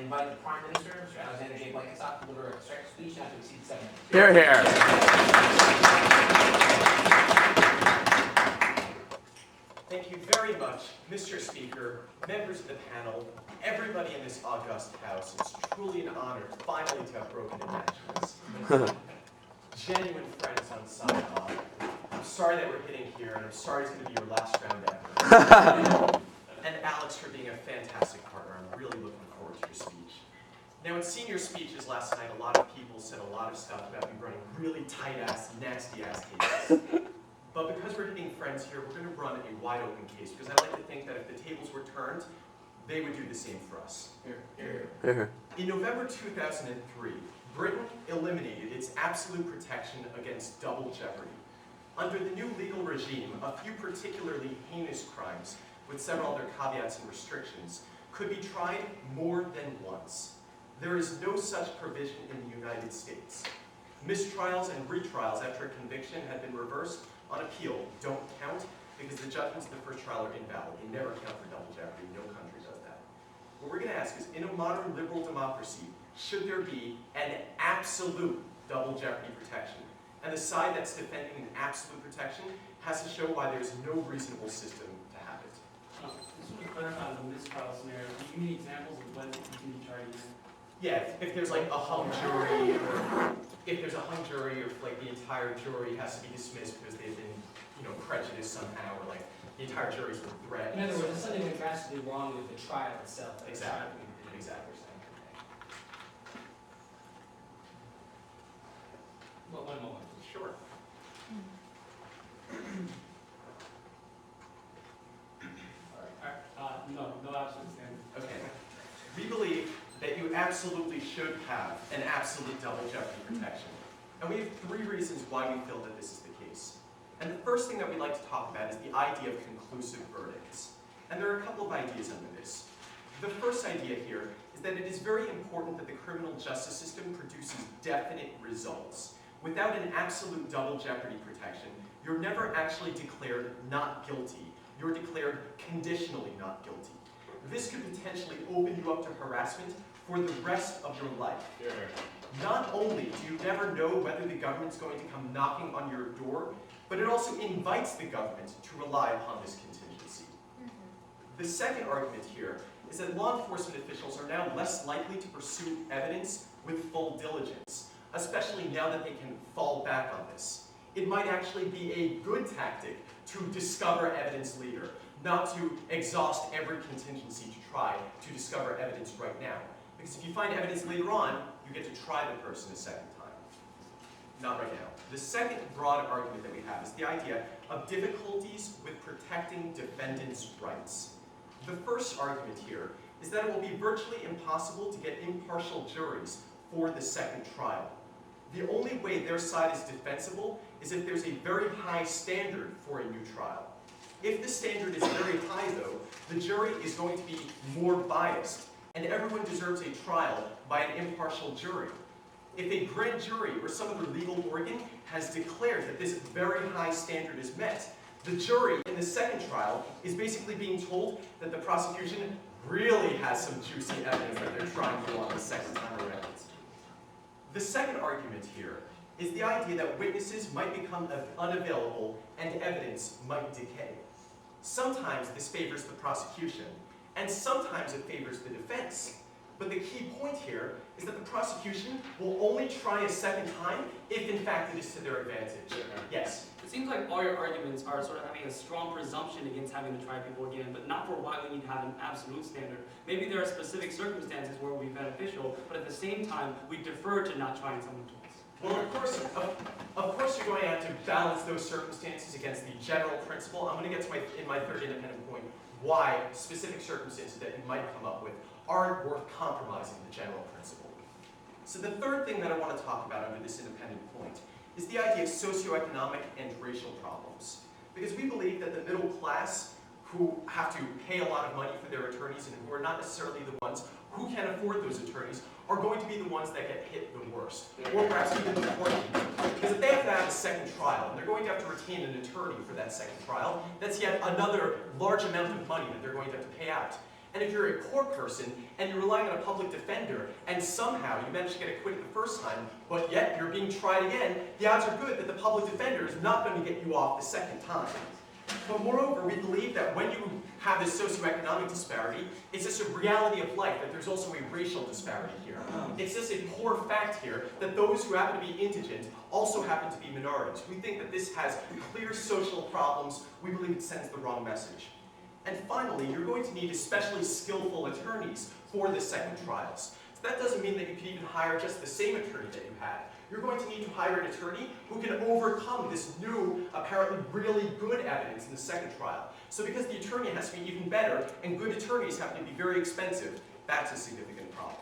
invite the Prime Minister, Mr. Alexander J. Blenkinsopp, to deliver a strict speech not to exceed 7 minutes. Hear, hear. Thank you very much, Mr. Speaker, members of the panel, everybody in this august house. It's truly an honor finally to have broken into genuine friends on side off. I'm sorry that we're hitting here, and I'm sorry it's going to be your last round ever. And Alex for being a fantastic partner. I'm really looking forward to your speech. Now, in senior speeches last night, a lot of people said a lot of stuff about me running really tight-ass, nasty-ass cases. But because we're hitting friends here, we're going to run a wide-open case, because I like to think that if the tables were turned, they would do the same for us. In November 2003, Britain eliminated its absolute protection against double jeopardy. Under the new legal regime, a few particularly heinous crimes, with several other caveats and restrictions, could be tried more than once. There is no such provision in the United States. Mistrials and retrials after a conviction have been reversed on appeal don't count because the judgments of the first trial are invalid. They never count for double jeopardy. No country does that. What we're going to ask is, in a modern liberal democracy, should there be an absolute double jeopardy protection? And the side that's defending an absolute protection has to show why there's no reasonable system to have it. Just to clarify the mistrial scenario, do you need examples of when to continue charging? Yeah, if there's like a hung jury, or if there's a hung jury, or if like the entire jury has to be dismissed because they've been, prejudiced somehow, or like the entire jury's been threatened. In other words, there's something drastically wrong with the trial itself. Exactly. Exactly. Well, one moment. Sure. No absolute standard. Okay. We believe that you absolutely should have an absolute double jeopardy protection. And we have 3 reasons why we feel that this is the case. And the first thing that we'd like to talk about is the idea of conclusive verdicts. And there are a couple of ideas under this. The first idea here is that it is very important that the criminal justice system produces definite results. Without an absolute double jeopardy protection, you're never actually declared not guilty. You're declared conditionally not guilty. This could potentially open you up to harassment for the rest of your life. Yeah. Not only do you never know whether the government's going to come knocking on your door, but it also invites the government to rely upon this contingency. The second argument here is that law enforcement officials are now less likely to pursue evidence with full diligence, especially now that they can fall back on this. It might actually be a good tactic to discover evidence later, not to exhaust every contingency to try to discover evidence right now. Because if you find evidence later on, you get to try the person a second time. Not right now. The second broad argument that we have is the idea of difficulties with protecting defendants' rights. The first argument here is that it will be virtually impossible to get impartial juries for the second trial. The only way their side is defensible is if there's a very high standard for a new trial. If the standard is very high, though, the jury is going to be more biased, and everyone deserves a trial by an impartial jury. If a grand jury or some other legal organ has declared that this very high standard is met, the jury in the second trial is basically being told that the prosecution really has some juicy evidence that they're trying to do on the second time around. The second argument here is the idea that witnesses might become unavailable and evidence might decay. Sometimes this favors the prosecution, and sometimes it favors the defense. But the key point here is that the prosecution will only try a second time if, in fact, it is to their advantage. Yes? It seems like all your arguments are sort of having a strong presumption against having to try people again, but not for why we need to have an absolute standard. Maybe there are specific circumstances where it will be beneficial, but at the same time, we defer to not trying someone twice. Well, of course you're going to have to balance those circumstances against the general principle. I'm going to get to in my third independent point why specific circumstances that you might come up with aren't worth compromising the general principle. So the third thing that I want to talk about under this independent point is the idea of socioeconomic and racial problems. Because we believe that the middle class, who have to pay a lot of money for their attorneys and who are not necessarily the ones who can afford those attorneys, are going to be the ones that get hit the worst, or perhaps even the poor people. Because if they have to have a second trial, and they're going to have to retain an attorney for that second trial, that's yet another large amount of money that they're going to have to pay out. And if you're a poor person and you're relying on a public defender and somehow you manage to get acquitted the first time, but yet you're being tried again, the odds are good that the public defender is not going to get you off the second time. But moreover, we believe that when you have this socioeconomic disparity, it's just a reality of life that there's also a racial disparity here. It's just a core fact here that those who happen to be indigent also happen to be minorities. We think that this has clear social problems. We believe it sends the wrong message. And finally, you're going to need especially skillful attorneys for the second trials. So that doesn't mean that you can even hire just the same attorney that you had. You're going to need to hire an attorney who can overcome this new, apparently really good evidence in the second trial. So because the attorney has to be even better, and good attorneys happen to be very expensive, that's a significant problem.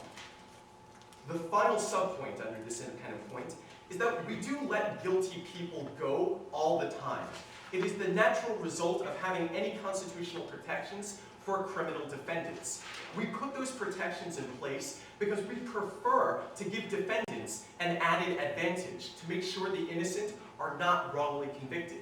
The final subpoint under this independent point is that we do let guilty people go all the time. It is the natural result of having any constitutional protections for criminal defendants. We put those protections in place because we prefer to give defendants an added advantage to make sure the innocent are not wrongly convicted.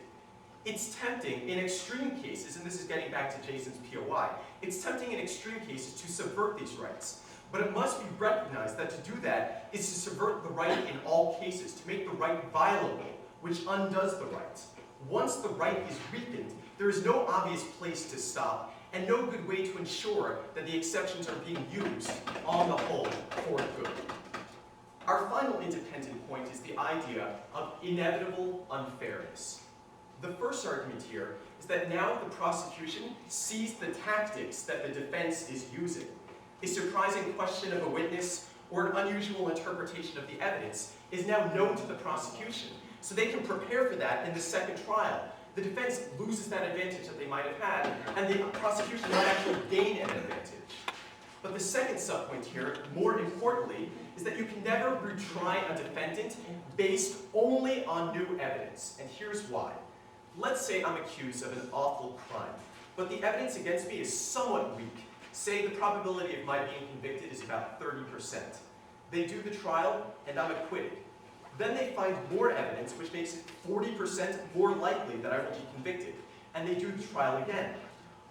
It's tempting in extreme cases, and this is getting back to Jason's POI, it's tempting in extreme cases to subvert these rights. But it must be recognized that to do that is to subvert the right in all cases, to make the right violable, which undoes the right. Once the right is weakened, there is no obvious place to stop, and no good way to ensure that the exceptions are being used, on the whole, for good. Our final independent point is the idea of inevitable unfairness. The first argument here is that now the prosecution sees the tactics that the defense is using. A surprising question of a witness or an unusual interpretation of the evidence is now known to the prosecution, so they can prepare for that in the second trial. The defense loses that advantage that they might have had, and the prosecution might actually gain an advantage. But the second subpoint here, more importantly, is that you can never retry a defendant based only on new evidence, and here's why. Let's say I'm accused of an awful crime, but the evidence against me is somewhat weak. Say the probability of my being convicted is about 30%. They do the trial, and I'm acquitted. Then they find more evidence, which makes it 40% more likely that I will be convicted. And they do the trial again.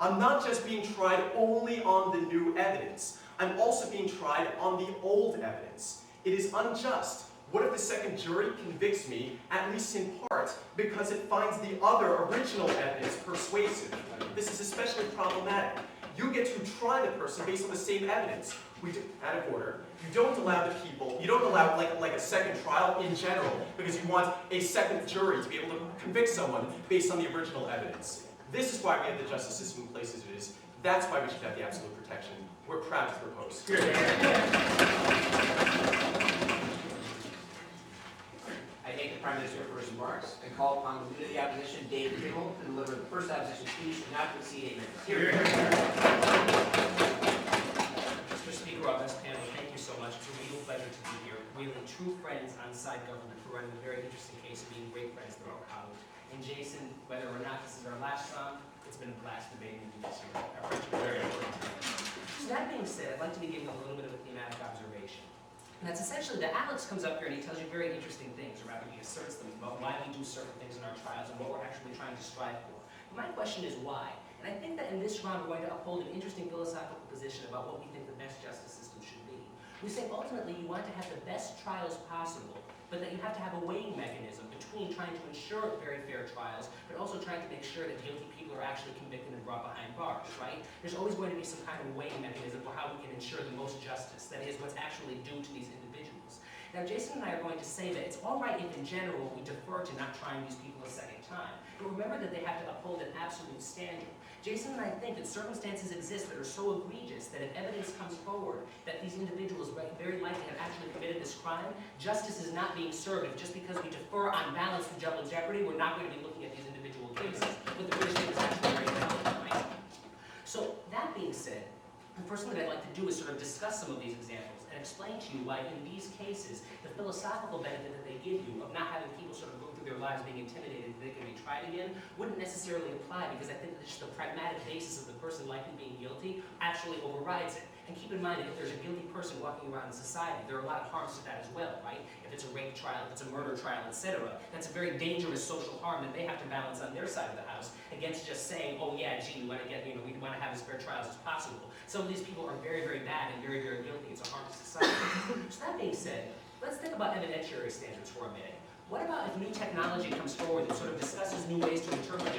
I'm not just being tried only on the new evidence. I'm also being tried on the old evidence. It is unjust. What if the second jury convicts me, at least in part, because it finds the other original evidence persuasive? This is especially problematic. You get to try the person based on the same evidence. Out of order. You don't allow the people, you don't allow like a second trial in general because you want a second jury to be able to convict someone based on the original evidence. This is why we have the justice system in place as it is. That's why we should have the absolute protection. We're proud to propose. I thank the Prime Minister for his remarks and call upon the Leader of the Opposition, David Kimel, to deliver the first opposition speech not to exceed 8 minutes. Mr. Speaker, our best panel, thank you so much. It's a real pleasure to be here. Really true friends on side government who are running a very interesting case of being great friends throughout college. And Jason, whether or not this is our last round, it's been a blast debating with you this year. Our friendship is very important. So that being said, I'd like to begin with a little bit of a thematic observation. And that's essentially that Alex comes up here and he tells you very interesting things, or rather he asserts them about why we do certain things in our trials and what we're actually trying to strive for. My question is why? And I think that in this round we're going to uphold an interesting philosophical position about what we think the best justice system should be. We say ultimately you want to have the best trials possible, but that you have to have a weighing mechanism between trying to ensure very fair trials, but also trying to make sure that guilty people are actually convicted and brought behind bars, right? There's always going to be some kind of weighing mechanism for how we can ensure the most justice, that is, what's actually due to these individuals. Now, Jason and I are going to say that it's all right if, in general, we defer to not trying these people a second time. But remember that they have to uphold an absolute standard. Jason and I think that circumstances exist that are so egregious that if evidence comes forward that these individuals very likely have actually committed this crime, justice is not being served. If just because we defer on balance to double jeopardy, we're not going to be looking at these individual cases. But the British state is actually very valid, right? So, that being said, the first thing that I'd like to do is sort of discuss some of these examples and explain to you why in these cases, the philosophical benefit that they give you of not having people sort of go through through their lives being intimidated that they can be tried again wouldn't necessarily apply, because I think that just the pragmatic basis of the person likely being guilty actually overrides it. And keep in mind that if there's a guilty person walking around in society, there are a lot of harms to that as well, right? If it's a rape trial, if it's a murder trial, etc., that's a very dangerous social harm that they have to balance on their side of the house against just saying, oh yeah, gee, we want to have as fair trials as possible. Some of these people are very, very bad and very, very guilty. It's a harm to society. So that being said, let's think about evidentiary standards for a minute. What about if new technology comes forward that sort of discusses new ways to interpret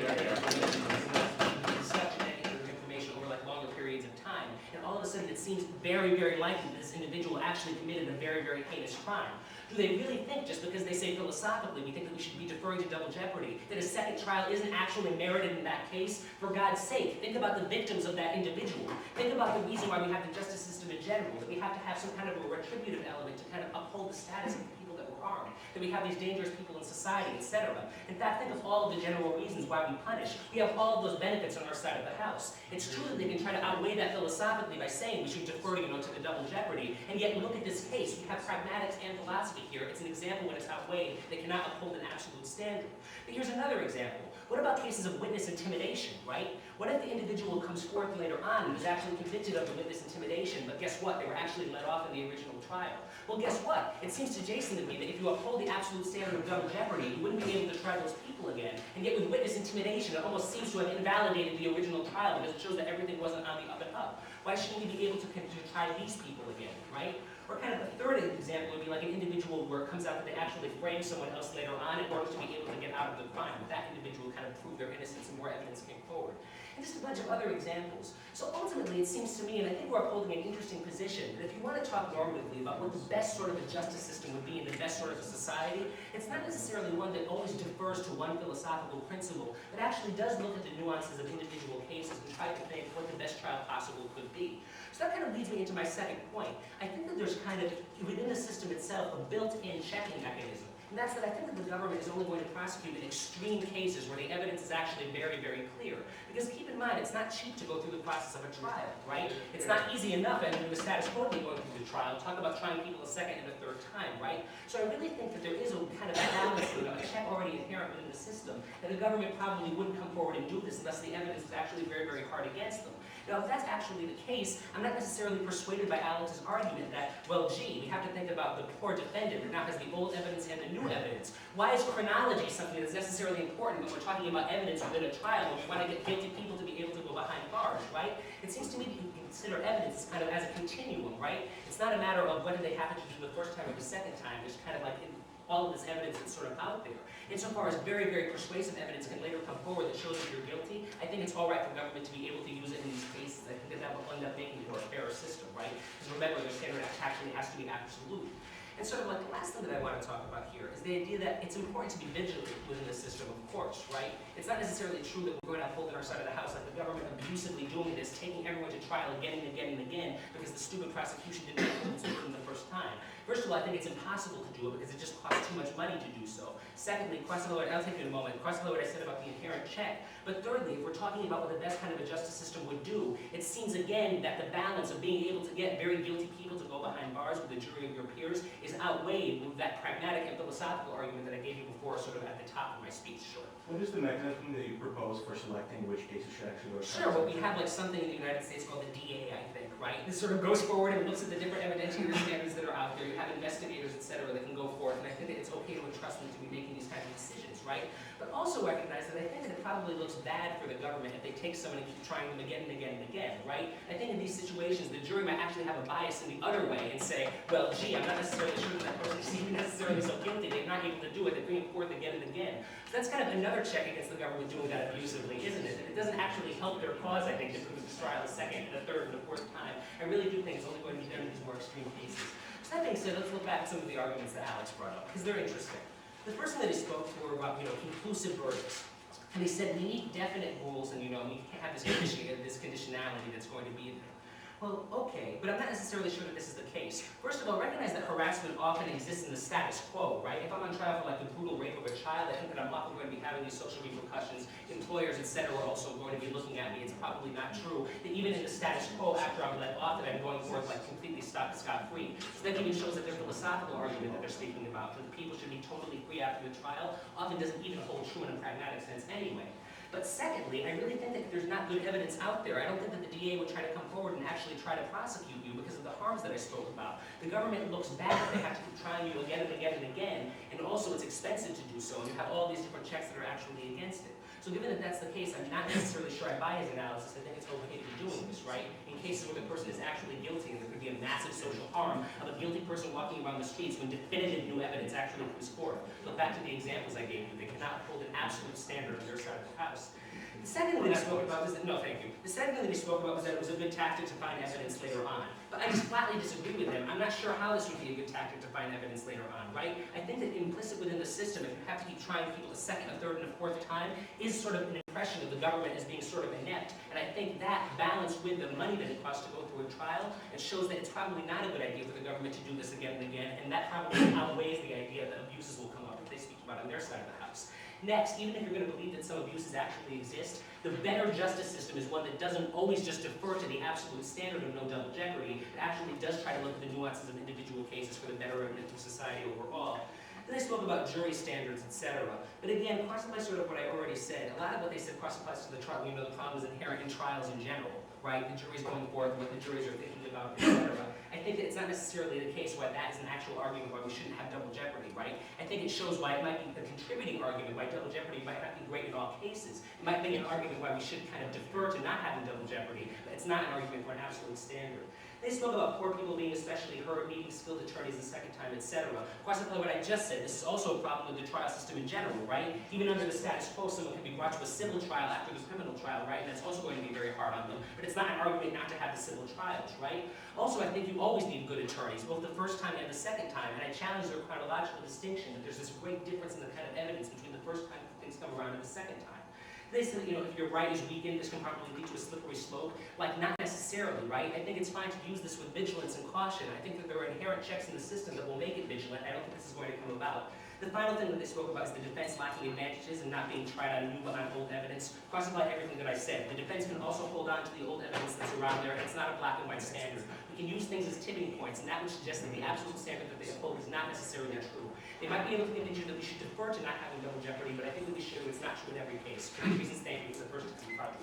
information over like longer periods of time, and all of a sudden it seems very, very likely that this individual actually committed a very, very heinous crime? Do they really think, just because they say philosophically we think that we should be deferring to double jeopardy, that a second trial isn't actually merited in that case? For God's sake, think about the victims of that individual. Think about the reason why we have the justice system in general, that we have to have some kind of a retributive element to kind of uphold the status of the people that were harmed, that we have these dangerous people in society, etc. In fact, think of all of the general reasons why we punish. We have all of those benefits on our side of the house. It's true that they can try to outweigh that philosophically by saying we should defer to the double jeopardy, and yet look at this case. We have pragmatics and philosophy here. It's an example when it's outweighed that cannot uphold an absolute standard. But here's another example. What about cases of witness intimidation, right? What if the individual comes forth later on and is actually convicted of the witness intimidation, but guess what? They were actually let off in the original trial. Well, guess what? It seems to Jason to me that if you uphold the absolute standard of double jeopardy, you wouldn't be able to try those people again. And yet with witness intimidation, it almost seems to have invalidated the original trial because it shows that everything wasn't on the up and up. Why shouldn't we be able to try these people again, right? Or kind of a third example would be like an individual where it comes out that they actually framed someone else later on in order to be able to get out of the crime. That individual kind of proved their innocence and more evidence came forward. And just a bunch of other examples. So ultimately, it seems to me, and I think we're upholding an interesting position, that if you want to talk normatively about what the best sort of a justice system would be in the best sort of a society, it's not necessarily one that always defers to one philosophical principle, but actually does look at the nuances of individual cases and try to think what the best trial possible could be. So that kind of leads me into my second point. I think that there's kind of, within the system itself, a built-in checking mechanism. And that's that I think that the government is only going to prosecute in extreme cases where the evidence is actually very, very clear. Because keep in mind, it's not cheap to go through the process of a trial, right? It's not easy enough, and the status quo going through the trial. Talk about trying people a second and a third time, right? So I really think that there is a kind of balance, a check already inherent within the system, that the government probably wouldn't come forward and do this unless the evidence is actually very, very hard against them. Now, if that's actually the case, I'm not necessarily persuaded by Alex's argument that, well, gee, we have to think about the poor defendant who now has the old evidence and the new evidence. Why is chronology something that's necessarily important when we're talking about evidence within a trial, when we want to get guilty people to be able to go behind bars, right? It seems to me that you can consider evidence kind of as a continuum, right? It's not a matter of whether they happen to do the first time or the second time. There's kind of like all of this evidence that's sort of out there. Insofar as very, very persuasive evidence can later come forward that shows that you're guilty, I think it's all right for government to be able to use it in these cases. I think that will end up making it a fairer system, right? Because remember, the standard actually has to be absolute. And sort of like the last thing that I want to talk about here is the idea that it's important to be vigilant within the system, of course, right? It's not necessarily true that we're going to uphold on our side of the house like the government abusively doing this, taking everyone to trial again and again and again because the stupid prosecution didn't uphold its burden the first time. First of all, I think it's impossible to do it because it just costs too much money to do so. Secondly, cross the line, I'll take you in a moment, cross the line what I said about the inherent check. But thirdly, if we're talking about what the best kind of a justice system would do, it seems again that the balance of being able to get very guilty people to go behind bars with a jury of your peers is outweighed with that pragmatic and philosophical argument that I gave you before, sort of at the top of my speech. Sure. What is the mechanism that you propose for selecting which cases should actually go to Sure, well, we have like something in the United States called the DA, I think, right? This sort of goes forward and looks at the different evidentiary standards that are out there. You have investigators, et cetera, that can go forth, and I think that it's okay to entrust them to be making these kinds of decisions, right? But also recognize that I think that it probably looks bad for the government if they take someone and keep trying them again and again and again, right? I think in these situations, the jury might actually have a bias in the other way and say, well, gee, I'm not necessarily sure that person is even necessarily so guilty. They're not able to do it. They bring it forth again and again. So that's kind of another check against the government doing that abusively, isn't it? And it doesn't actually help their cause, I think, to prove this trial a second and a third and a fourth time. I really do think it's only going to be done in these more extreme cases. So that being said, let's look back at some of the arguments that Alex brought up, because they're interesting. The first thing that he spoke to were about, conclusive verdicts. And he said we need definite rules, and we can't have this conditionality that's going to be there. Well, okay, but I'm not necessarily sure that this is the case. First of all, recognize that harassment often exists in the status quo, right? If I'm on trial for like the brutal rape of a child, I think that I'm often going to be having these social repercussions. Employers, etc., are also going to be looking at me. It's probably not true that even in the status quo, after I'm let off, that I'm going forth like completely scot-free. So that even shows that their philosophical argument that they're speaking about, that people should be totally free after the trial, often doesn't even hold true in a pragmatic sense anyway. But secondly, I really think that there's not good evidence out there. I don't think that the DA would try to come forward and actually try to prosecute you because of the harms that I spoke about. The government looks bad if they have to keep trying you again and again and again, and also it's expensive to do so, and you have all these different checks that are actually against it. So given that that's the case, I'm not necessarily sure I buy his analysis. I think it's okay to be doing this, right? In cases where the person is actually guilty and there could be a massive social harm of a guilty person walking around the streets when definitive new evidence actually comes forth. But back to the examples I gave you, they cannot hold an absolute standard on their side of the house. The second thing that I spoke about was that, no, thank you. The second thing that he spoke about was that it was a good tactic to find evidence later on. But I just flatly disagree with him. I'm not sure how this would be a good tactic to find evidence later on, right? I think that implicit within the system, if you have to keep trying people a second, a third, and a fourth time, is sort of an impression of the government as being sort of inept. And I think that, balanced with the money that it costs to go through a trial, it shows that it's probably not a good idea for the government to do this again and again, and that probably outweighs the idea that abuses will come up if they speak about on their side of the house. Next, even if you're going to believe that some abuses actually exist, the better justice system is one that doesn't always just defer to the absolute standard of no double jeopardy, but actually does try to look at the nuances of individual cases for the betterment of society overall. Then I spoke about jury standards, etc. But again, cross applies sort of what I already said. A lot of what they said cross applies to the trial. You know, the problem is inherent in trials in general, right? The jury's going forward, what the juries are thinking about, etc. I think that it's not necessarily the case why that is an actual argument why we shouldn't have double jeopardy, right? I think it shows why it might be a contributing argument why double jeopardy might not be great in all cases. It might be an argument why we should kind of defer to not having double jeopardy, but it's not an argument for an absolute standard. They spoke about poor people being especially hurt, needing skilled attorneys the second time, etc. Cross apply what I just said. This is also a problem with the trial system in general, right? Even under the status quo, someone can be brought to a civil trial after the criminal trial, right? And that's also going to be very hard on them. But it's not an argument not to have the civil trials, right? Also, I think you always need good attorneys, both the first time and the second time. And I challenge their chronological distinction that there's this great difference in the kind of evidence between the first time things come around and the second time. They said, you know, if your right is weakened, this can probably lead to a slippery slope. Like, not necessarily, right? I think it's fine to use this with vigilance and caution. I think that there are inherent checks in the system that will make it vigilant. I don't think this is going to come about. The final thing that they spoke about is the defense lacking advantages and not being tried on new but on old evidence. Cross apply everything that I said. The defense can also hold on to the old evidence that's around there. It's not a black and white standard. We can use things as tipping points, and that would suggest that the absolute standard that they uphold is not necessarily true. They might be able to convince you that we should defer to not having double jeopardy, but I think that we should. It's not true in every case. For these reasons, thank you. It's the first time project.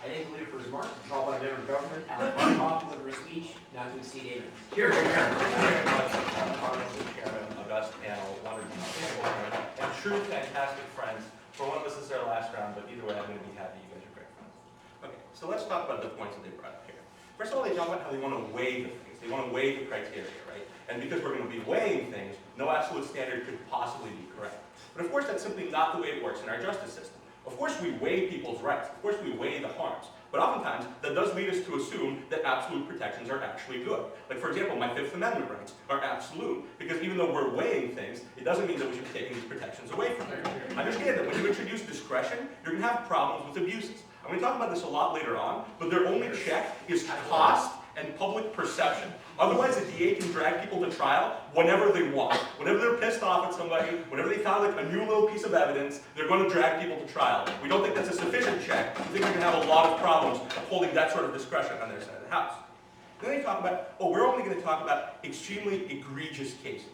I think the leader for his remarks is called by the member of government, Potapov, deliver a speech not to exceed 8 minutes. Here, here. Very much, Parliamentary Chairman, august panel, wonderful, and true fantastic friends. For one of us, this is our last round, but either way, I'm going to be happy. You guys are great friends. Okay, so let's talk about the points that they brought up here. First of all, they talk about how they want to weigh the things. They want to weigh the criteria, right? And because we're going to be weighing things, no absolute standard could possibly be correct. But of course, that's simply not the way it works in our justice system. Of course, we weigh people's rights. Of course, we weigh the harms. But oftentimes, that does lead us to assume that absolute protections are actually good. Like, for example, my Fifth Amendment rights are absolute, because even though we're weighing things, it doesn't mean that we should be taking these protections away from them. Understand that when you introduce discretion, you're going to have problems with abuses. I'm going to talk about this a lot later on, but their only check is cost and public perception. Otherwise, the DA can drag people to trial whenever they want. Whenever they're pissed off at somebody, whenever they found like a new little piece of evidence, they're going to drag people to trial. We don't think that's a sufficient check. We think we're going to have a lot of problems upholding that sort of discretion on their side of the house. Then they talk about, oh, we're only going to talk about extremely egregious cases.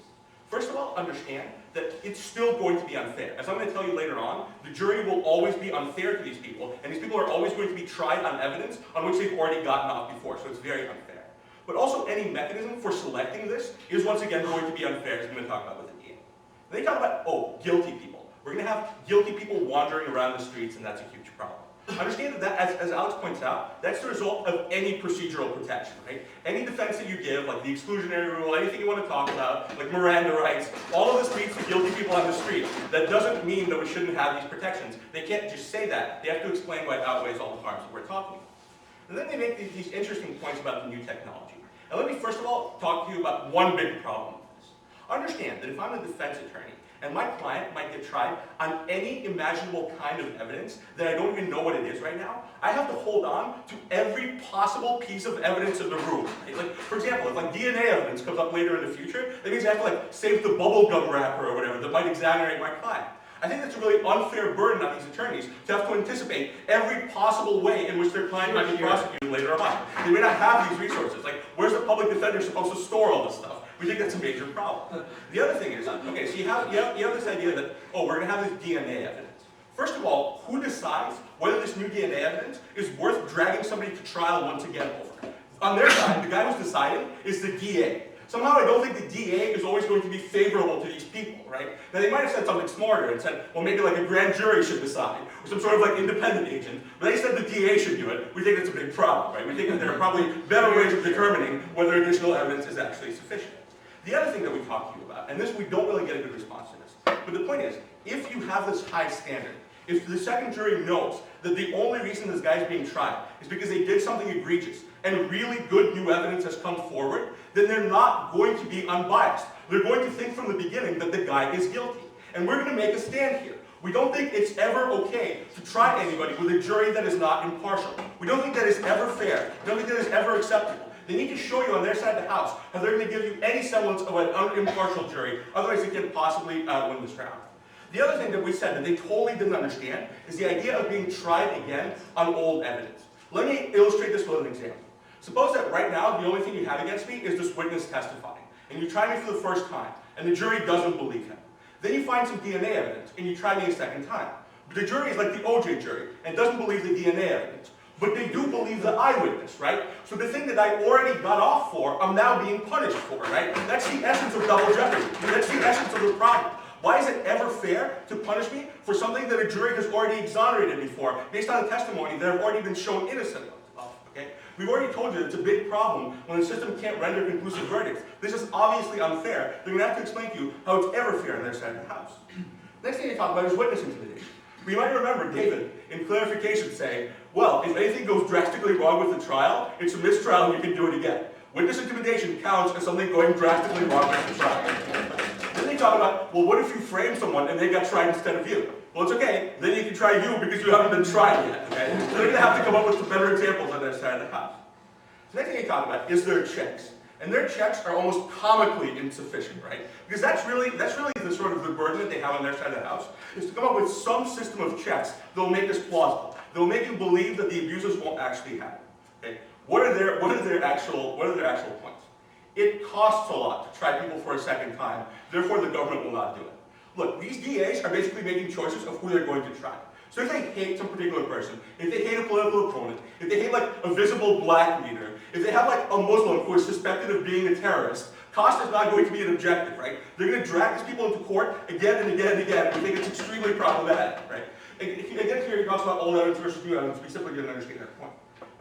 First of all, understand that it's still going to be unfair. As I'm going to tell you later on, the jury will always be unfair to these people, and these people are always going to be tried on evidence on which they've already gotten off before, so it's very unfair. But also, any mechanism for selecting this is once again going to be unfair, as I'm going to talk about with the DA. They talk about, oh, guilty people. We're going to have guilty people wandering around the streets, and that's a huge problem. Understand that, as Alex points out, that's the result of any procedural protection, right? Any defense that you give, like the exclusionary rule, anything you want to talk about, like Miranda rights, all of this leads to guilty people on the street. That doesn't mean that we shouldn't have these protections. They can't just say that. They have to explain why it outweighs all the harms that we're talking about. And then they make these interesting points about the new technology. And let me first of all talk to you about one big problem with this. Understand that if I'm a defense attorney, and my client might get tried on any imaginable kind of evidence that I don't even know what it is right now, I have to hold on to every possible piece of evidence in the room. Right? Like, for example, if like DNA evidence comes up later in the future, that means I have to like save the bubblegum wrapper or whatever that might exonerate my client. I think that's a really unfair burden on these attorneys to have to anticipate every possible way in which their client might be prosecuted later on. They may not have these resources. Like, where's the public defender supposed to store all this stuff? We think that's a major problem. The other thing is, okay, so you have this idea that, oh, we're going to have this DNA evidence. First of all, who decides whether this new DNA evidence is worth dragging somebody to trial once again over? On their side, the guy who's deciding is the DA. Somehow I don't think the DA is always going to be favorable to these people, right? Now they might have said something smarter and said, well, maybe like a grand jury should decide, or some sort of like independent agent, but they said the DA should do it. We think it's a big problem, right? We think that there are probably better ways of determining whether additional evidence is actually sufficient. The other thing that we talked to you about, and this we don't really get a good response to this, but the point is, if you have this high standard, if the second jury knows that the only reason this guy's being tried is because they did something egregious and really good new evidence has come forward, then they're not going to be unbiased. They're going to think from the beginning that the guy is guilty. And we're going to make a stand here. We don't think it's ever okay to try anybody with a jury that is not impartial. We don't think that is ever fair. We don't think that is ever acceptable. They need to show you on their side of the house how they're going to give you any semblance of an impartial jury, otherwise they can't possibly win this round. The other thing that we said that they totally didn't understand is the idea of being tried again on old evidence. Let me illustrate this with an example. Suppose that right now the only thing you have against me is this witness testifying, and you try me for the first time, and the jury doesn't believe him. Then you find some DNA evidence, and you try me a second time. But the jury is like the OJ jury, and doesn't believe the DNA evidence. But they do believe the eyewitness, right? So the thing that I already got off for, I'm now being punished for, right? That's the essence of double jeopardy. That's the essence of the problem. Why is it ever fair to punish me for something that a jury has already exonerated me for, based on a testimony that I've already been shown innocent of, okay? We've already told you that it's a big problem when the system can't render conclusive verdicts. This is obviously unfair. They're going to have to explain to you how it's ever fair on their side of the house. Next thing they talk about is witness intimidation. We might remember David, in clarification, saying, well, if anything goes drastically wrong with the trial, it's a mistrial and you can do it again. Witness intimidation counts as something going drastically wrong with the trial. Then they talk about, well, what if you frame someone and they got tried instead of you? Well, it's okay. Then you can try you because you haven't been tried yet, okay? So they're going to have to come up with some better examples on their side of the house. The next thing they talk about is their checks. And their checks are almost comically insufficient, right? Because that's really the sort of the burden that they have on their side of the house, is to come up with some system of checks that will make this plausible. That will make you believe that the abusers won't actually happen. Okay? What are their actual points? It costs a lot to try people for a second time, therefore the government will not do it. Look, these DAs are basically making choices of who they're going to try. So if they hate some particular person, if they hate a political opponent, if they hate like a visible black leader, if they have like a Muslim who is suspected of being a terrorist, cost is not going to be an objective, right? They're going to drag these people into court again and again and again, and we think it's extremely problematic, right? Again, here he talks about old evidence versus new evidence. We simply didn't understand that point.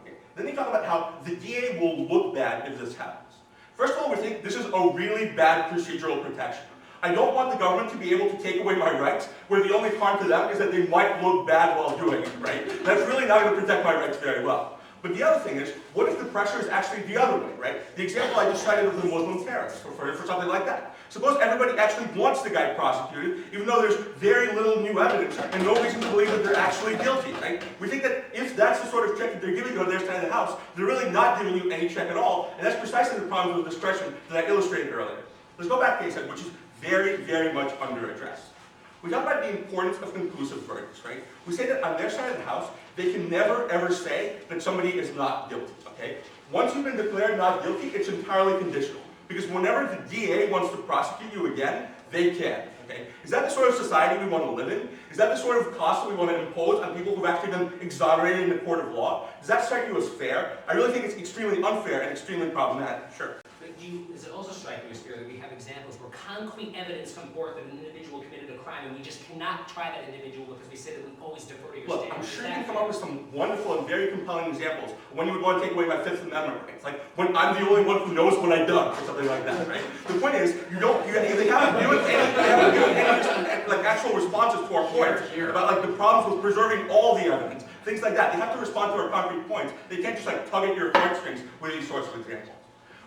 Okay. Then they talk about how the DA will look bad if this happens. First of all, we think this is a really bad procedural protection. I don't want the government to be able to take away my rights, where the only harm to them is that they might look bad while doing it, right? That's really not going to protect my rights very well. But the other thing is, what if the pressure is actually the other way, right? The example I just cited of the Muslim terrorist, for something like that. Suppose everybody actually wants the guy prosecuted, even though there's very little new evidence and no reason to believe that they're actually guilty, right? We think that if that's the sort of check that they're giving you on their side of the house, they're really not giving you any check at all, and that's precisely the problem with discretion that I illustrated earlier. Let's go back to case which is very, very much under-addressed. We talk about the importance of conclusive verdicts, right? We say that on their side of the house, they can never, ever say that somebody is not guilty, okay? Once you've been declared not guilty, it's entirely conditional. Because whenever the DA wants to prosecute you again, they can, okay? Is that the sort of society we want to live in? Is that the sort of cost that we want to impose on people who've actually been exonerated in the court of law? Does that strike you as fair? I really think it's extremely unfair and extremely problematic, sure. Does it also strike you as fair that we have examples where concrete evidence come forth that an individual committed a crime and we just cannot try that individual because we say that we always defer to your Look, standards? I'm sure you can come up with some wonderful and very compelling examples of when you would want to take away my Fifth Amendment rights. Like when I'm the only one who knows what I've done, or something like that, right? The point is, they haven't given any like actual responses to our points about like the problems with preserving all the evidence, things like that. They have to respond to our concrete points. They can't just like tug at your heartstrings with these sorts of examples.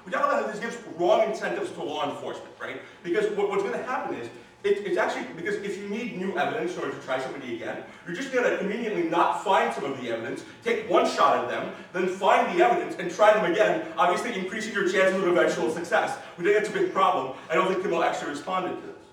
We talk about how this gives wrong incentives to law enforcement, right? Because what's going to happen is, It's actually, because if you need new evidence in order to try somebody again, you're just going to conveniently not find some of the evidence, take one shot at them, then find the evidence and try them again, obviously increasing your chances of eventual success. We think that's a big problem. I don't think Kimel actually responded to this.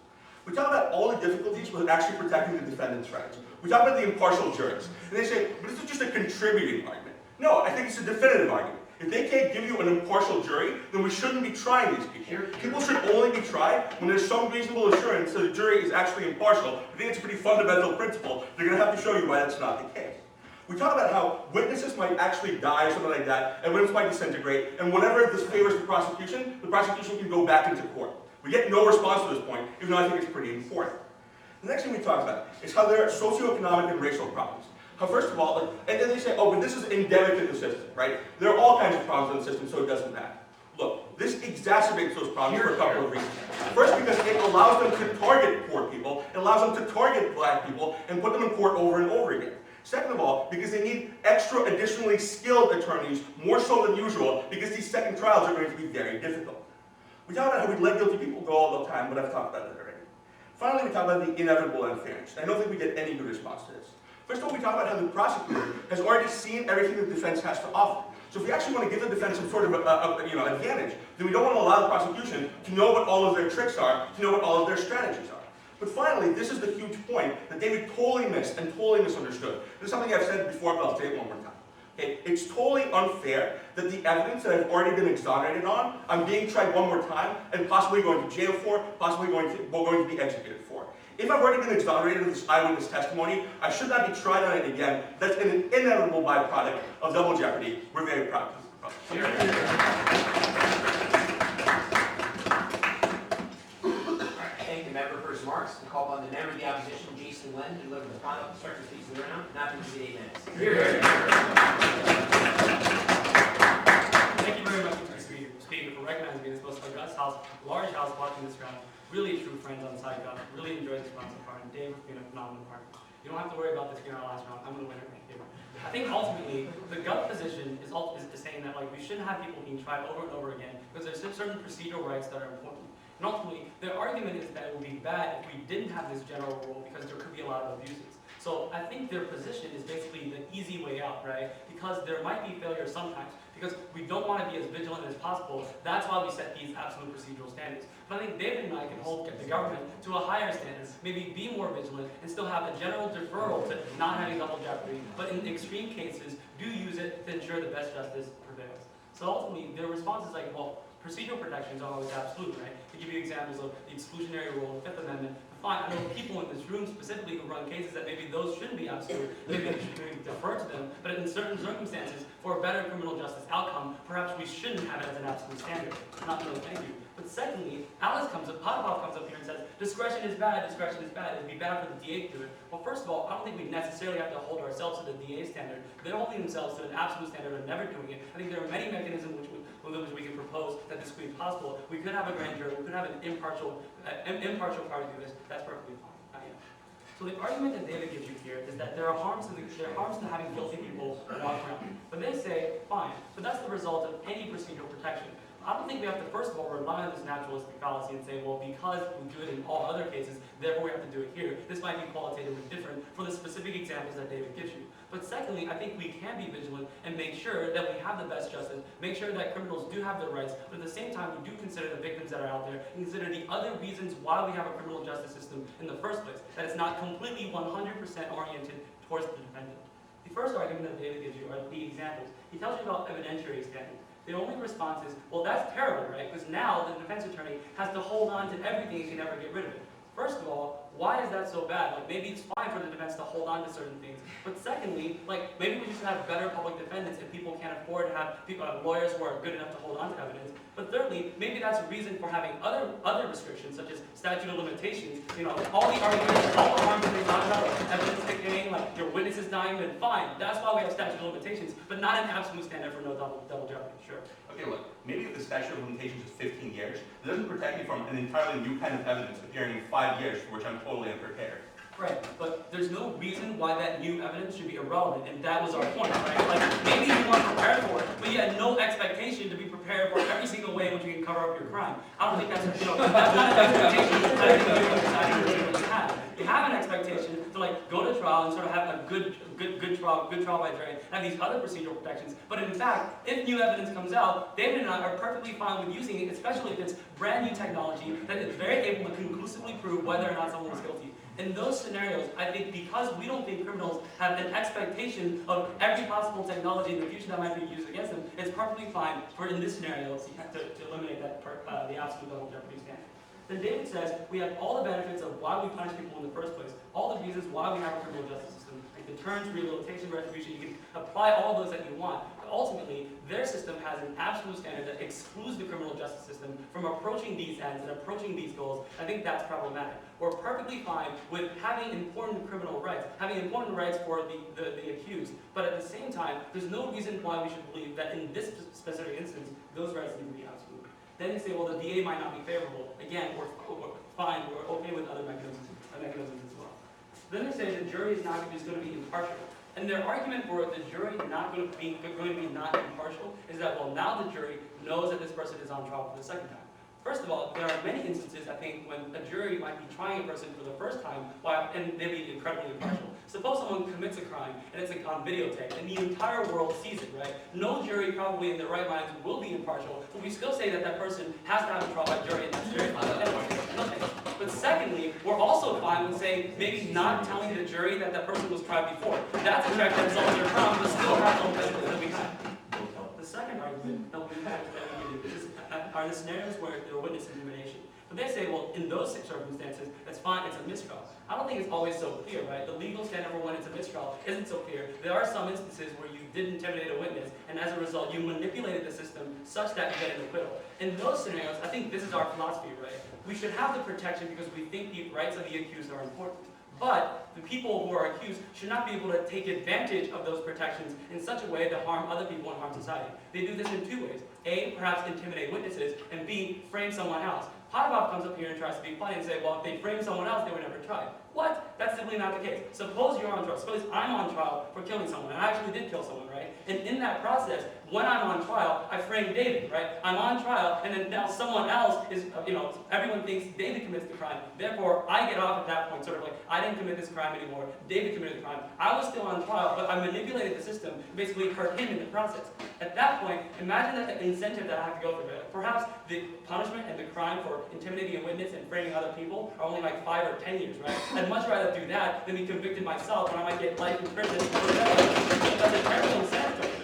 We talk about all the difficulties with actually protecting the defendant's rights. We talk about the impartial jurors. And they say, but this is just a contributing argument. No, I think it's a definitive argument. If they can't give you an impartial jury, then we shouldn't be trying these people. People should only be tried when there's some reasonable assurance that the jury is actually impartial. I think it's a pretty fundamental principle. They're going to have to show you why that's not the case. We talk about how witnesses might actually die or something like that, evidence might disintegrate, and whenever this favors the prosecution can go back into court. We get no response to this point, even though I think it's pretty important. The next thing we talk about is how there are socioeconomic and racial problems. How first of all, and then they say, oh, but this is endemic to the system, right? There are all kinds of problems in the system, so it doesn't matter. Look, this exacerbates those problems for a couple of reasons. First, because it allows them to target poor people, it allows them to target black people, and put them in court over and over again. Second of all, because they need extra additionally skilled attorneys, more so than usual, because these second trials are going to be very difficult. We talk about how we let guilty people go all the time, but I've talked about that already. Finally, we talk about the inevitable unfairness. I don't think we get any good response to this. First of all, we talk about how the prosecutor has already seen everything the defense has to offer. So if we actually want to give the defense some sort of advantage, then we don't want to allow the prosecution to know what all of their tricks are, to know what all of their strategies are. But finally, this is the huge point that David totally missed and totally misunderstood. This is something I've said before, but I'll say it one more time. Okay? It's totally unfair that the evidence that I've already been exonerated on, I'm being tried one more time and possibly going to jail for, possibly going to be executed for. If I've already been exonerated of this eyewitness testimony, I should not be tried on it again. That's an inevitable byproduct of double jeopardy. We're very proud of this. I thank the member for his remarks and call upon the member of the opposition, Jason Len, to deliver the final constructive speech of the round, not to exceed 8 minutes. Thank you very much, Mr. Speaker, for recognizing me as most august house, large house watching this round. Really true friends on the side of really enjoyed this round so far, and Dave has been a phenomenal partner. You don't have to worry about this being our last round. I'm going to win it right here. I think ultimately, the gut position is saying that we shouldn't have people being tried over and over again because there's certain procedural rights that are important. And ultimately, their argument is that it would be bad if we didn't have this general rule because there could be a lot of abuses. So I think their position is basically the easy way out, right? Because there might be failure sometimes, because we don't want to be as vigilant as possible. That's why we set these absolute procedural standards. But I think David and I can hold the government to a higher standard, maybe be more vigilant, and still have a general deferral to not having double jeopardy. But in extreme cases, do use it to ensure the best justice prevails. So ultimately, their response is well, procedural protections are always absolute, right? To give you examples of the exclusionary rule, the Fifth Amendment. Fine, I know people in this room specifically who run cases that maybe those shouldn't be absolute, maybe we should defer to them, but in certain circumstances, for a better criminal justice outcome, perhaps we shouldn't have it as an absolute standard. Not really, thank you. But secondly, Potapov comes up here and says, discretion is bad, it'd be bad for the DA to do it. Well, first of all, I don't think we necessarily have to hold ourselves to the DA standard. They're holding themselves to an absolute standard of never doing it. I think there are many mechanisms which we can propose that this could be possible. We could have a grand jury, we could have an impartial party do this. That's perfectly fine. So the argument that David gives you here is that there are harms to having guilty people walk around. But they say, fine, but that's the result of any procedural protection. I don't think we have to, first of all, rely on this naturalistic fallacy and say, well, because we do it in all other cases, therefore we have to do it here. This might be qualitatively different for the specific examples that David gives you. But secondly, I think we can be vigilant and make sure that we have the best justice, make sure that criminals do have their rights, but at the same time, we do consider the victims that are out there and consider the other reasons why we have a criminal justice system in the first place, that it's not completely 100% oriented towards the defendant. The first argument that David gives you are the examples. He tells you about evidentiary standing. The only response is, well, that's terrible, right? Because now the defense attorney has to hold on to everything and can never get rid of it. First of all, why is that so bad? Maybe it's fine for the defense to hold on to certain things. But secondly, maybe we just have better public defendants if people can't afford to have lawyers who are good enough to hold on to evidence. But thirdly, maybe that's a reason for having other restrictions, such as statute of limitations. All the arguments, all the harms that they talk about, evidence decaying, your witness is dying, then fine. That's why we have statute of limitations, but not an absolute standard for no double jeopardy. Sure. Okay, look, maybe if the statute of limitations is 15 years, it doesn't protect me from an entirely new kind of evidence appearing in 5 years for which I'm totally unprepared. Right, but there's no reason why that new evidence should be irrelevant, and that was our point, right? Like, maybe you weren't prepared for it, but you had no expectation to be prepared for every single way in which you can cover up your crime. I don't think that's, that's not an expectation that I think you're deciding to do what you have. You have an expectation to, like, go to trial and sort of have a good trial by jury, and have these other procedural protections. But in fact, if new evidence comes out, David and I are perfectly fine with using it, especially if it's brand new technology that is very able to conclusively prove whether or not someone was guilty. In those scenarios, I think because we don't think criminals have an expectation of every possible technology in the future that might be used against them, it's perfectly fine for, in this scenario, to eliminate that the absolute double jeopardy standard. Then David says we have all the benefits of why we punish people in the first place, all the reasons why we have a criminal justice system, like deterrence, rehabilitation, retribution. You can apply all those that you want. But ultimately, their system has an absolute standard that excludes the criminal justice system from approaching these ends and approaching these goals. I think that's problematic. We're perfectly fine with having important criminal rights, having important rights for the accused, but at the same time, there's no reason why we should believe that in this specific instance, those rights need to be absolute. Then you say, well, the DA might not be favorable. Again, we're fine, we're okay with other mechanisms as well. Then they say the jury is going to be impartial. And their argument for the jury not going to be not impartial is that, well, now the jury knows that this person is on trial for the second time. First of all, there are many instances, I think, when a jury might be trying a person for the first time, and they'd be incredibly impartial. Suppose someone commits a crime, and it's like on videotape, and the entire world sees it, right? No jury probably in their right minds will be impartial, but we still say that that person has to have a trial by jury, and that's very fine. But secondly, we're also fine with saying maybe not telling the jury that that person was tried before. That's a check that solves their crime, but still has no benefit that we have. The second argument that we give is are the scenarios where there are witness intimidation. But they say, well, in those circumstances, that's fine, it's a mistrial. I don't think it's always so clear, right? The legal standard for when it's a mistrial isn't so clear. There are some instances where you did intimidate a witness, and as a result, you manipulated the system such that you get an acquittal. In those scenarios, I think this is our philosophy, right? We should have the protection because we think the rights of the accused are important. But the people who are accused should not be able to take advantage of those protections in such a way to harm other people and harm society. They do this in two ways. A, perhaps intimidate witnesses, and B, frame someone else. Potapov comes up here and tries to be funny and say, well, if they framed someone else, they were never tried. What? That's simply not the case. Suppose you're on trial. Suppose I'm on trial for killing someone, and I actually did kill someone, right? And in that process, when I'm on trial, I frame David, right? I'm on trial, and then now someone else is, everyone thinks David commits the crime. Therefore, I get off at that point, sort of like, I didn't commit this crime anymore. David committed the crime. I was still on trial, but I manipulated the system, basically hurt him in the process. At that point, imagine that the incentive that I have to go through. Perhaps the punishment and the crime for intimidating a witness and framing other people are only like 5 or 10 years, right? I'd much rather do that than be convicted myself when I might get life in prison. That's a terrible incentive.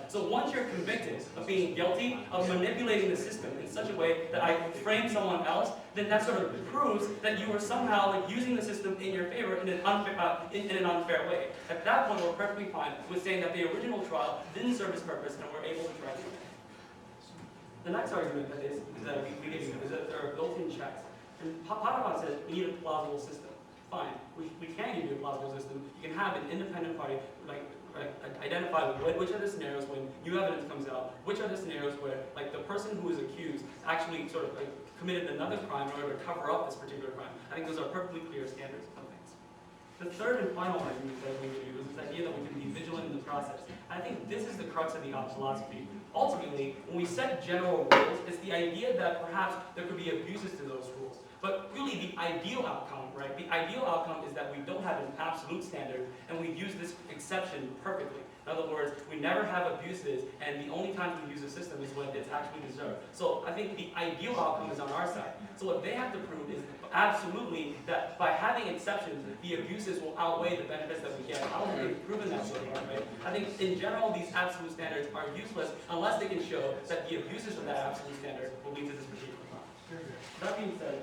So once you're convicted of being guilty of manipulating the system in such a way that I frame someone else, then that sort of proves that you are somehow like using the system in your favor in an unfair way. At that point, we're perfectly fine with saying that the original trial didn't serve its purpose and we're able to try it. The next argument that is that we give you is that there are built-in checks. And Potapov says we need a plausible system. Fine, we can give you a plausible system. You can have an independent party identify which are the scenarios when new evidence comes out, which are the scenarios where like the person who is accused actually sort of like committed another crime in order to cover up this particular crime. I think those are perfectly clear standards of things. The third and final argument that we give you is this idea that we can be vigilant in the process. I think this is the crux of the philosophy. Ultimately, when we set general rules, it's the idea that perhaps there could be abuses to those rules. But really, the ideal outcome, right? The ideal outcome is that we don't have an absolute standard, and we use this exception perfectly. In other words, we never have abuses, and the only time we use a system is when it's actually deserved. So I think the ideal outcome is on our side. So what they have to prove is absolutely that by having exceptions, the abuses will outweigh the benefits that we get. I don't think they've proven that so far, right? I think in general, these absolute standards are useless unless they can show that the abuses of that absolute standard will lead to this particular crime. That being said,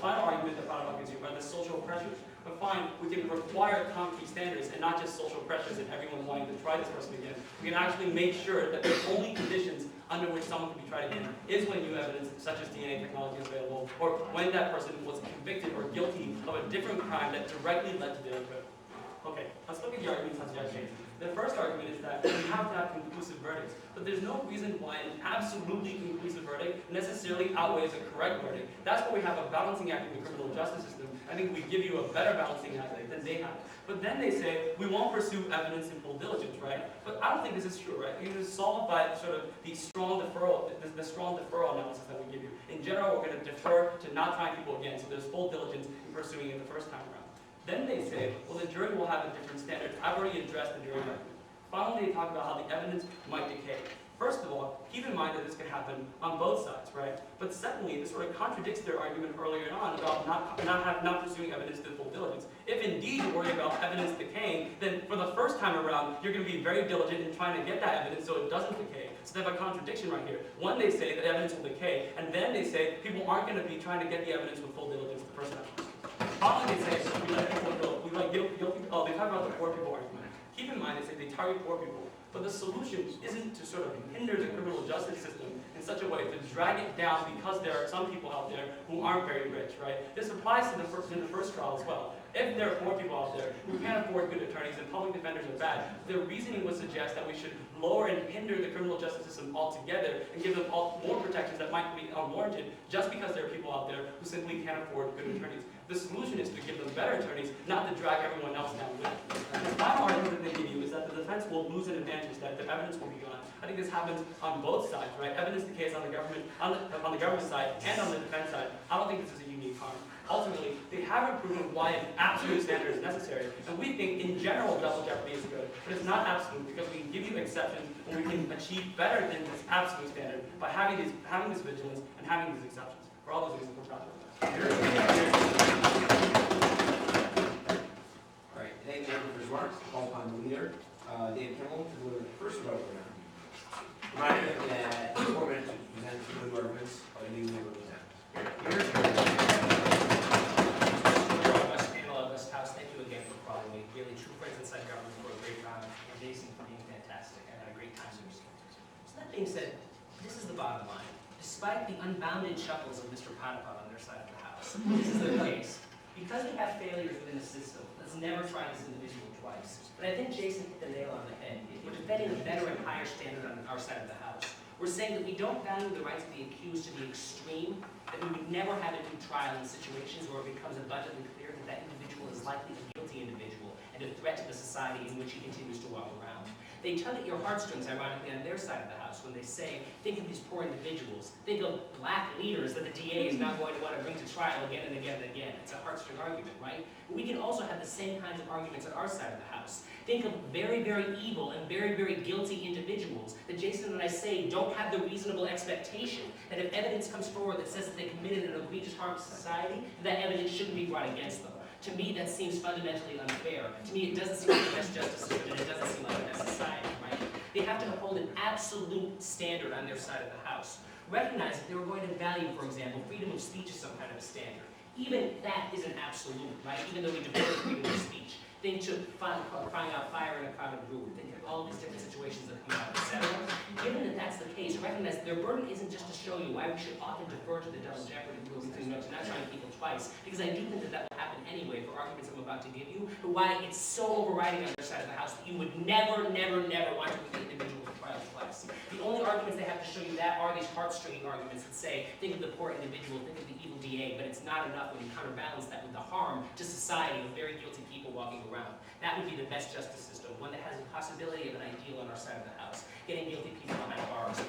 final argument that Potapov gives you are the social pressures. But fine, we can require concrete standards and not just social pressures and everyone wanting to try this person again. We can actually make sure that the only conditions under which someone can be tried again is when new evidence such as DNA technology is available, or when that person was convicted or guilty of a different crime that directly led to their acquittal. Okay, let's look at the arguments on Jason. The first argument is that we have to have conclusive verdicts, but there's no reason why an absolutely conclusive verdict necessarily outweighs a correct verdict. That's why we have a balancing act in the criminal justice system. I think we give you a better balancing act than they have. But then they say, we won't pursue evidence in full diligence, right? But I don't think this is true, right? It is solved by sort of the strong deferral analysis that we give you. In general, we're going to defer to not trying people again, so there's full diligence in pursuing it the first time around. Then they say, well, the jury will have a different standard. I've already addressed the jury argument. Finally, they talk about how the evidence might decay. First of all, keep in mind that this can happen on both sides, right? But secondly, this sort of contradicts their argument earlier on about not pursuing evidence to full diligence. If indeed you're worried about evidence decaying, then for the first time around, you're going to be very diligent in trying to get that evidence so it doesn't decay. So they have a contradiction right here. One, they say that evidence will decay, and then they say people aren't going to be trying to get the evidence with full diligence the first time. Finally, they say we let people go. We let guilty. Oh, they talk about the poor people argument. Keep in mind, they say they target poor people. But the solution isn't to sort of hinder the criminal justice system in such a way to drag it down because there are some people out there who aren't very rich, right? This applies to the first trial as well. If there are poor people out there who can't afford good attorneys and public defenders are bad, their reasoning would suggest that we should lower and hinder the criminal justice system altogether and give them more protections that might be unwarranted just because there are people out there who simply can't afford good attorneys. The solution is to give them better attorneys, not to drag everyone else down with them. The final argument that they give you is that the defense will lose an advantage, that the evidence will be gone. I think this happens on both sides, right? Evidence decays on the government side and on the defense side. I don't think this is a unique harm. Ultimately, they haven't proven why an absolute standard is necessary, and we think in general double jeopardy is good, but it's not absolute because we can give you exceptions and we can achieve better than this absolute standard by having this vigilance and having these exceptions. For all those reasons, we're proud of that. All right, thank you for his remarks. Call upon the leader, David Kimel, to deliver the first rebuttal round. Reminder that 4 minutes to present the new arguments are the new represent. Thank you again for calling me. Really, true friends inside government for a great round, and Jason for being fantastic. I had a great time with you. So that being said, this is the bottom line. Despite the unbounded chuckles of Mr. Potapov on their side of the house, this is the case. Because we have failures within the system, let's never try this individual twice. But I think Jason hit the nail on the head. We're defending a better and higher standard on our side of the house. We're saying that we don't value the rights of the accused to the extreme, that we would never have a due trial in situations where it becomes abundantly clear that that individual is likely a guilty individual and a threat to the society in which he continues to walk around. They tug at your heartstrings, ironically, on their side of the house when they say, think of these poor individuals, think of black leaders that the DA is now going to want to bring to trial again and again and again. It's a heartstring argument, right? But we can also have the same kinds of arguments on our side of the house. Think of very, very evil and very, very guilty individuals that Jason and I say don't have the reasonable expectation that if evidence comes forward that says that they committed an egregious harm to society, that evidence shouldn't be brought against them. To me, that seems fundamentally unfair. To me, it doesn't seem like the best justice system, and it doesn't seem like the best society, right? They have to uphold an absolute standard on their side of the house. Recognize that they were going to value, for example, freedom of speech as some kind of a standard. Even that isn't absolute, right? Even though we defer freedom of speech. Think to crying out fire in a crowded room. Think of all these different situations that come out, etc. Given that that's the case, recognize their burden isn't just to show you why we should often defer to the double jeopardy rule to not trying people twice, because I do think that that will happen anyway for arguments I'm about to give you, but why it's so overriding on their side of the house that you would never, never, never want to put the individual for trial twice. The only arguments they have to show you that are these heartstringing arguments that say, think of the poor individual, think of the evil DA, but it's not enough when you counterbalance that with the harm to society of very guilty people walking around. That would be the best justice system, one that has the possibility of an ideal on our side of the house, getting guilty people behind bars.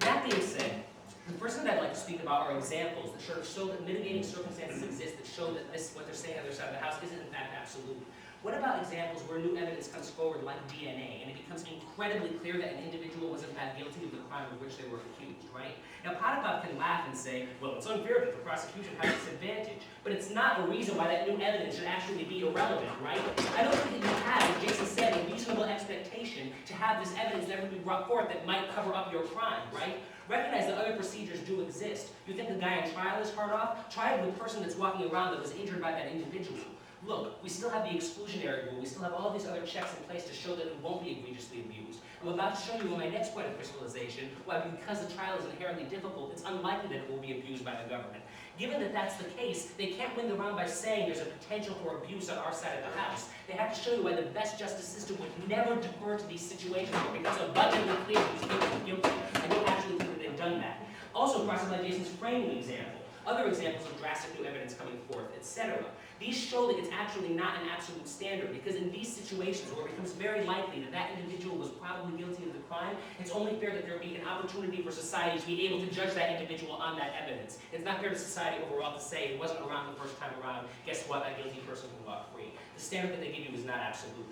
That being said, the first thing I'd like to speak about are examples that show that mitigating circumstances exist that show that what they're saying on their side of the house isn't in fact absolute. What about examples where new evidence comes forward like DNA and it becomes incredibly clear that an individual was in fact guilty of the crime of which they were accused, right? Now Potapov can laugh and say, well, it's unfair that the prosecution has this advantage, but it's not a reason why that new evidence should actually be irrelevant, right? I don't think that you have, as Jason said, a reasonable expectation to have this evidence never be brought forth that might cover up your crime, right? Recognize that other procedures do exist. You think the guy on trial is hard off? Try the person that's walking around that was injured by that individual. Look, we still have the exclusionary rule. We still have all these other checks in place to show that it won't be egregiously abused. I'm about to show you in my next point of crystallization why, because the trial is inherently difficult, it's unlikely that it will be abused by the government. Given that that's the case, they can't win the round by saying there's a potential for abuse on our side of the House. They have to show you why the best justice system would never defer to these situations where it becomes abundantly clear that these people are guilty. I don't actually think that they've done that. Also, cross-applied Jason's framing example. Other examples of drastic new evidence coming forth, etc. These show that it's actually not an absolute standard, because in these situations where it becomes very likely that that individual was probably guilty of the crime, it's only fair that there be an opportunity for society to be able to judge that individual on that evidence. It's not fair to society overall to say it wasn't around the first time around, guess what, a guilty person can walk free. The standard that they give you is not absolute.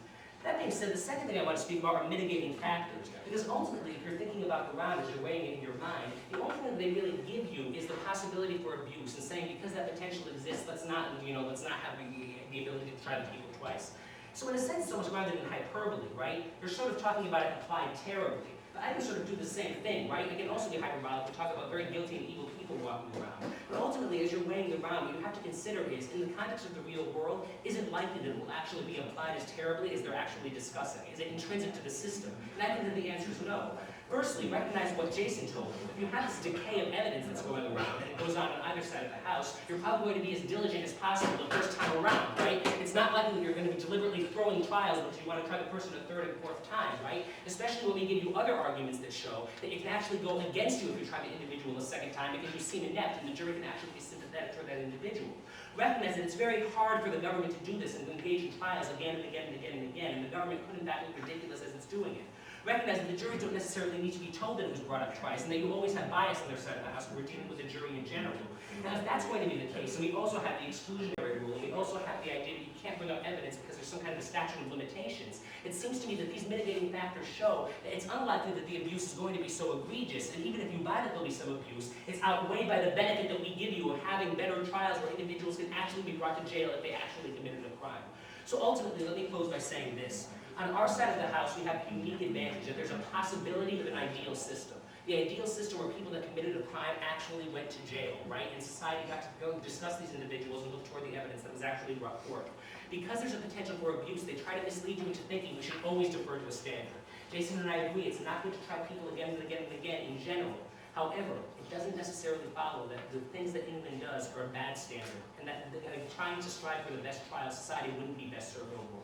That being said, the second thing I want to speak about are mitigating factors. Because ultimately, if you're thinking about the round as you're weighing it in your mind, the only thing they really give you is the possibility for abuse and saying because that potential exists, let's not have the ability to try the people twice. So in a sense, so much rather than hyperbole, right? You're sort of talking about it applied terribly. But I can sort of do the same thing, right? It can also be hyperbolic to talk about very guilty and evil people walking around. But ultimately, as you're weighing the round, what you have to consider is, in the context of the real world, is it likely that it will actually be applied as terribly as they're actually discussing? Is it intrinsic to the system? And I think that the answer is no. Firstly, recognize what Jason told you. If you have this decay of evidence that's going around, and it goes on either side of the house, you're probably going to be as diligent as possible the first time around, right? It's not likely that you're going to be deliberately throwing trials because you want to try the person a third and fourth time, right? Especially when we give you other arguments that show that it can actually go against you if you try the individual a second time because you seem inept and the jury can actually be sympathetic toward that individual. Recognize that it's very hard for the government to do this and to engage in trials again and again and again and again, and the government could in fact look ridiculous as it's doing it. Recognize that the jury don't necessarily need to be told that it was brought up twice, and that you always have bias on their side of the house when we're dealing with the jury in general. Now, if that's going to be the case, and we also have the exclusionary rule, and we also have the idea that you can't bring up evidence because there's some kind of a statute of limitations, it seems to me that these mitigating factors show that it's unlikely that the abuse is going to be so egregious, and even if you buy that there'll be some abuse, it's outweighed by the benefit that we give you of having better trials where individuals can actually be brought to jail if they actually committed a crime. So ultimately, let me close by saying this. On our side of the house, we have a unique advantage that there's a possibility of an ideal system. The ideal system where people that committed a crime actually went to jail, right? And society got to go discuss these individuals and look toward the evidence that was actually brought forth. Because there's a potential for abuse, they try to mislead you into thinking we should always defer to a standard. Jason and I agree, it's not good to try people again and again and again in general. However, it doesn't necessarily follow that the things that England does are a bad standard, and that trying to strive for the best trial society wouldn't be best served overall.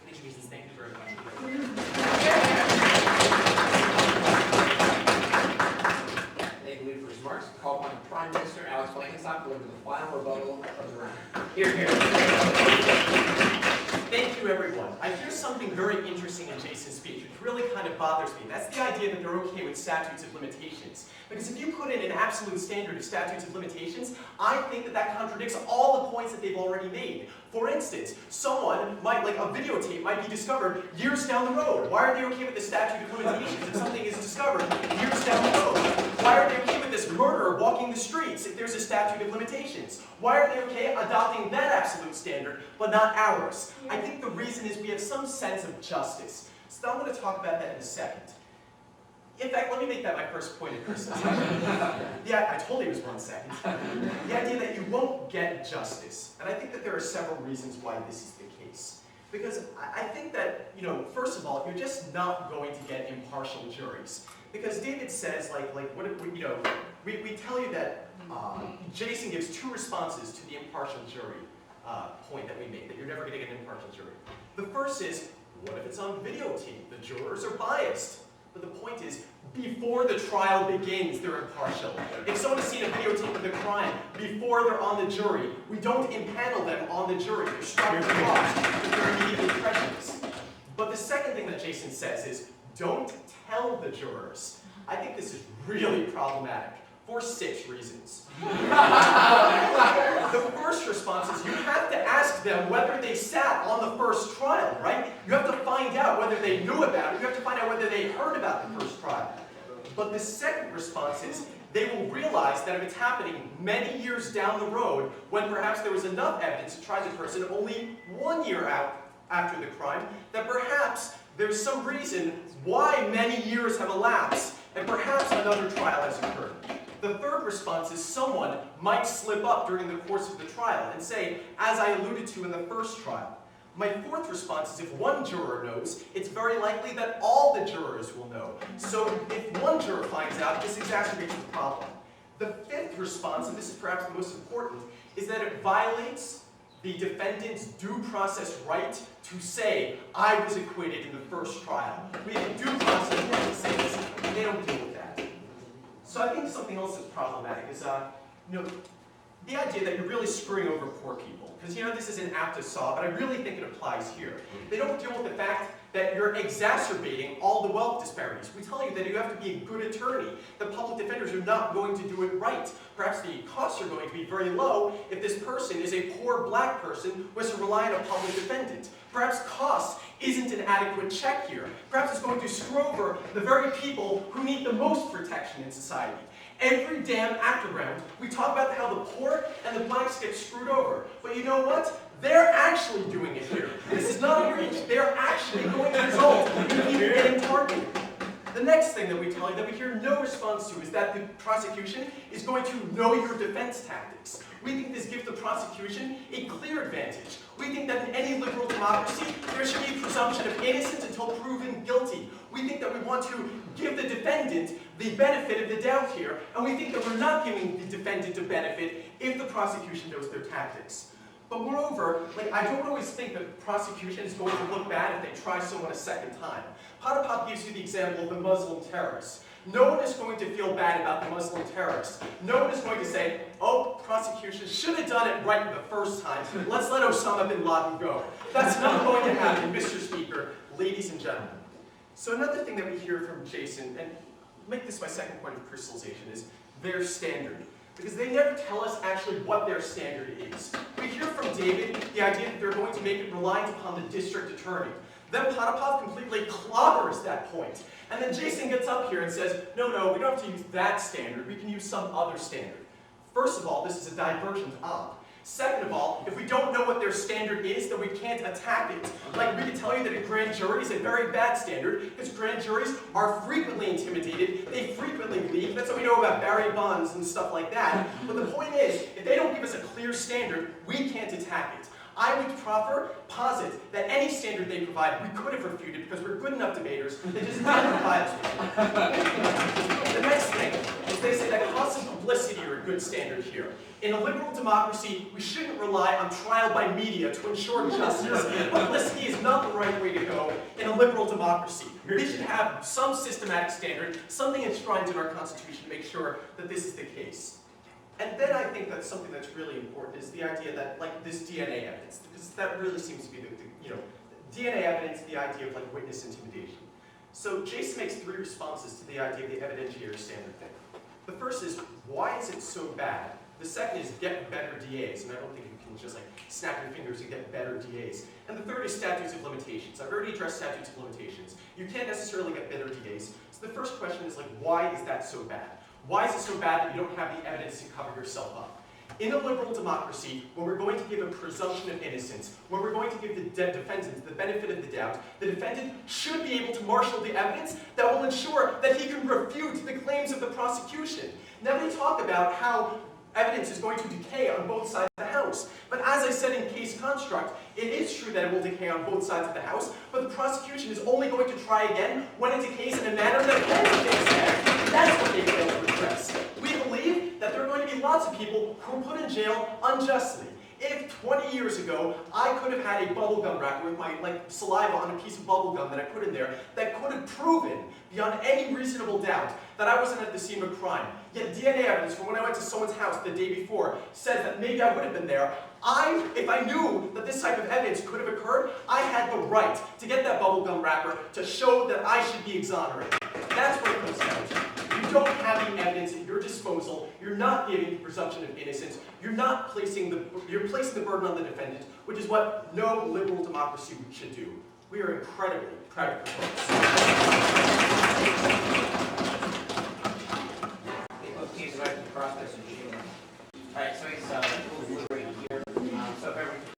For these reasons, thank you very much. Thank you for his remarks. Call upon Prime Minister Alex Blenkinsopp to deliver the final rebuttal of the round. Here, here. Thank you, everyone. I hear something very interesting in Jason's speech, which really kind of bothers me. That's the idea that they're okay with statutes of limitations. Because if you put in an absolute standard of statutes of limitations, I think that that contradicts all the points that they've already made. For instance, someone might, like a videotape might be discovered years down the road. Why are they okay with the statute of limitations if something is discovered years down the road? Why are they okay with this murderer walking the streets if there's a statute of limitations? Why are they okay adopting that absolute standard, but not ours? I think the reason is we have some sense of justice. So I'm going to talk about that in a second. In fact, let me make that my first point of criticism. Yeah, I told you it was 1 second. The idea that you won't get justice. And I think that there are several reasons why this is the case. Because I think that, first of all, you're just not going to get impartial juries. Because David says, we tell you that Jason gives 2 responses to the impartial jury point that we make, that you're never going to get an impartial jury. The first is, what if it's on videotape? The jurors are biased. But the point is, before the trial begins, they're impartial. If someone's seen a videotape of the crime before they're on the jury, we don't impanel them on the jury. They're struck with law. They're immediately prejudiced. But the second thing that Jason says is, don't tell the jurors. I think this is really problematic for 6 reasons. The first response is you have to ask them whether they sat on the first trial, right? You have to find out whether they knew about it. You have to find out whether they heard about the first trial. But the second response is they will realize that if it's happening many years down the road, when perhaps there was enough evidence to try the person only 1 year out after the crime, that perhaps there's some reason why many years have elapsed, and perhaps another trial has occurred. The third response is someone might slip up during the course of the trial and say, as I alluded to in the first trial. My fourth response is if one juror knows, it's very likely that all the jurors will know. So if one juror finds out, this exacerbates the problem. The fifth response, and this is perhaps the most important, is that it violates the defendant's due process right to say, I was acquitted in the first trial. We have a due process right to say this, and they don't deal with that. So I think something else that's problematic is, the idea that you're really screwing over poor people. Because, this is an APDA saw, but I really think it applies here. They don't deal with the fact that you're exacerbating all the wealth disparities. We tell you that you have to be a good attorney. The public defenders are not going to do it right. Perhaps the costs are going to be very low if this person is a poor black person who has to rely on a public defendant. Perhaps cost isn't an adequate check here. Perhaps it's going to screw over the very people who need the most protection in society. Every damn APDA round, we talk about how the poor and the blacks get screwed over. But you know what? They're actually doing it here. This is not a breach. They're actually going to result in people getting targeted. The next thing that we tell you that we hear no response to is that the prosecution is going to know your defense tactics. We think this gives the prosecution a clear advantage. We think that in any liberal democracy, there should be a presumption of innocence until proven guilty. We think that we want to give the defendant the benefit of the doubt here, and we think that we're not giving the defendant a benefit if the prosecution knows their tactics. But moreover, I don't always think that the prosecution is going to look bad if they try someone a second time. Potapov gives you the example of the Muslim terrorists. No one is going to feel bad about the Muslim terrorists. No one is going to say, oh, prosecution should have done it right the first time. Let's let Osama bin Laden go. That's not going to happen, Mr. Speaker, ladies and gentlemen. So another thing that we hear from Jason, and make this my second point of crystallization, is their standard. Because they never tell us actually what their standard is. We hear from David the idea that they're going to make it reliant upon the district attorney. Then Potapov completely clobbers that point. And then Jason gets up here and says, no, we don't have to use that standard. We can use some other standard. First of all, this is a divergent op. Second of all, if we don't know what their standard is, then we can't attack it. Like, we can tell you that a grand jury is a very bad standard, because grand juries are frequently intimidated, they frequently leak. That's what we know about Barry Bonds and stuff like that. But the point is, if they don't give us a clear standard, we can't attack it. I would posit that any standard they provide, we could have refuted because we're good enough debaters. They just didn't provide us with. The next thing is they say that costs of publicity are a good standard here. In a liberal democracy, we shouldn't rely on trial by media to ensure justice. Publicity is not the right way to go in a liberal democracy. We should have some systematic standard, something enshrined in our Constitution to make sure that this is the case. And then I think that something that's really important is the idea that, this DNA evidence, because that really seems to be DNA evidence, the idea of witness intimidation. So Jason makes three responses to the idea of the evidentiary standard thing. The first is, why is it so bad? The second is, get better DAs, and I don't think you can just snap your fingers and get better DAs. And the third is statutes of limitations. I've already addressed statutes of limitations. You can't necessarily get better DAs. So the first question is, why is that so bad? Why is it so bad that you don't have the evidence to cover yourself up? In a liberal democracy, when we're going to give a presumption of innocence, when we're going to give the defendant the benefit of the doubt, the defendant should be able to marshal the evidence that will ensure that he can refute the claims of the prosecution. Now they talk about how evidence is going to decay on both sides of the house. But as I said in case construct, it is true that it will decay on both sides of the house, but the prosecution is only going to try again when it decays in a manner that can fix that. That's what they fail to address. We believe that there are going to be lots of people who are put in jail unjustly. If 20 years ago, I could have had a bubblegum wrapper with my saliva on a piece of bubblegum that I put in there that could have proven beyond any reasonable doubt that I wasn't at the scene of a crime. Yet DNA evidence from when I went to someone's house the day before says that maybe I would have been there. If I knew that this type of evidence could have occurred, I had the right to get that bubblegum wrapper to show that I should be exonerated. That's what it comes down to. You don't have the evidence at your disposal. You're not giving the presumption of innocence. You're placing the burden on the defendant, which is what no liberal democracy should do. We are incredibly proud of this.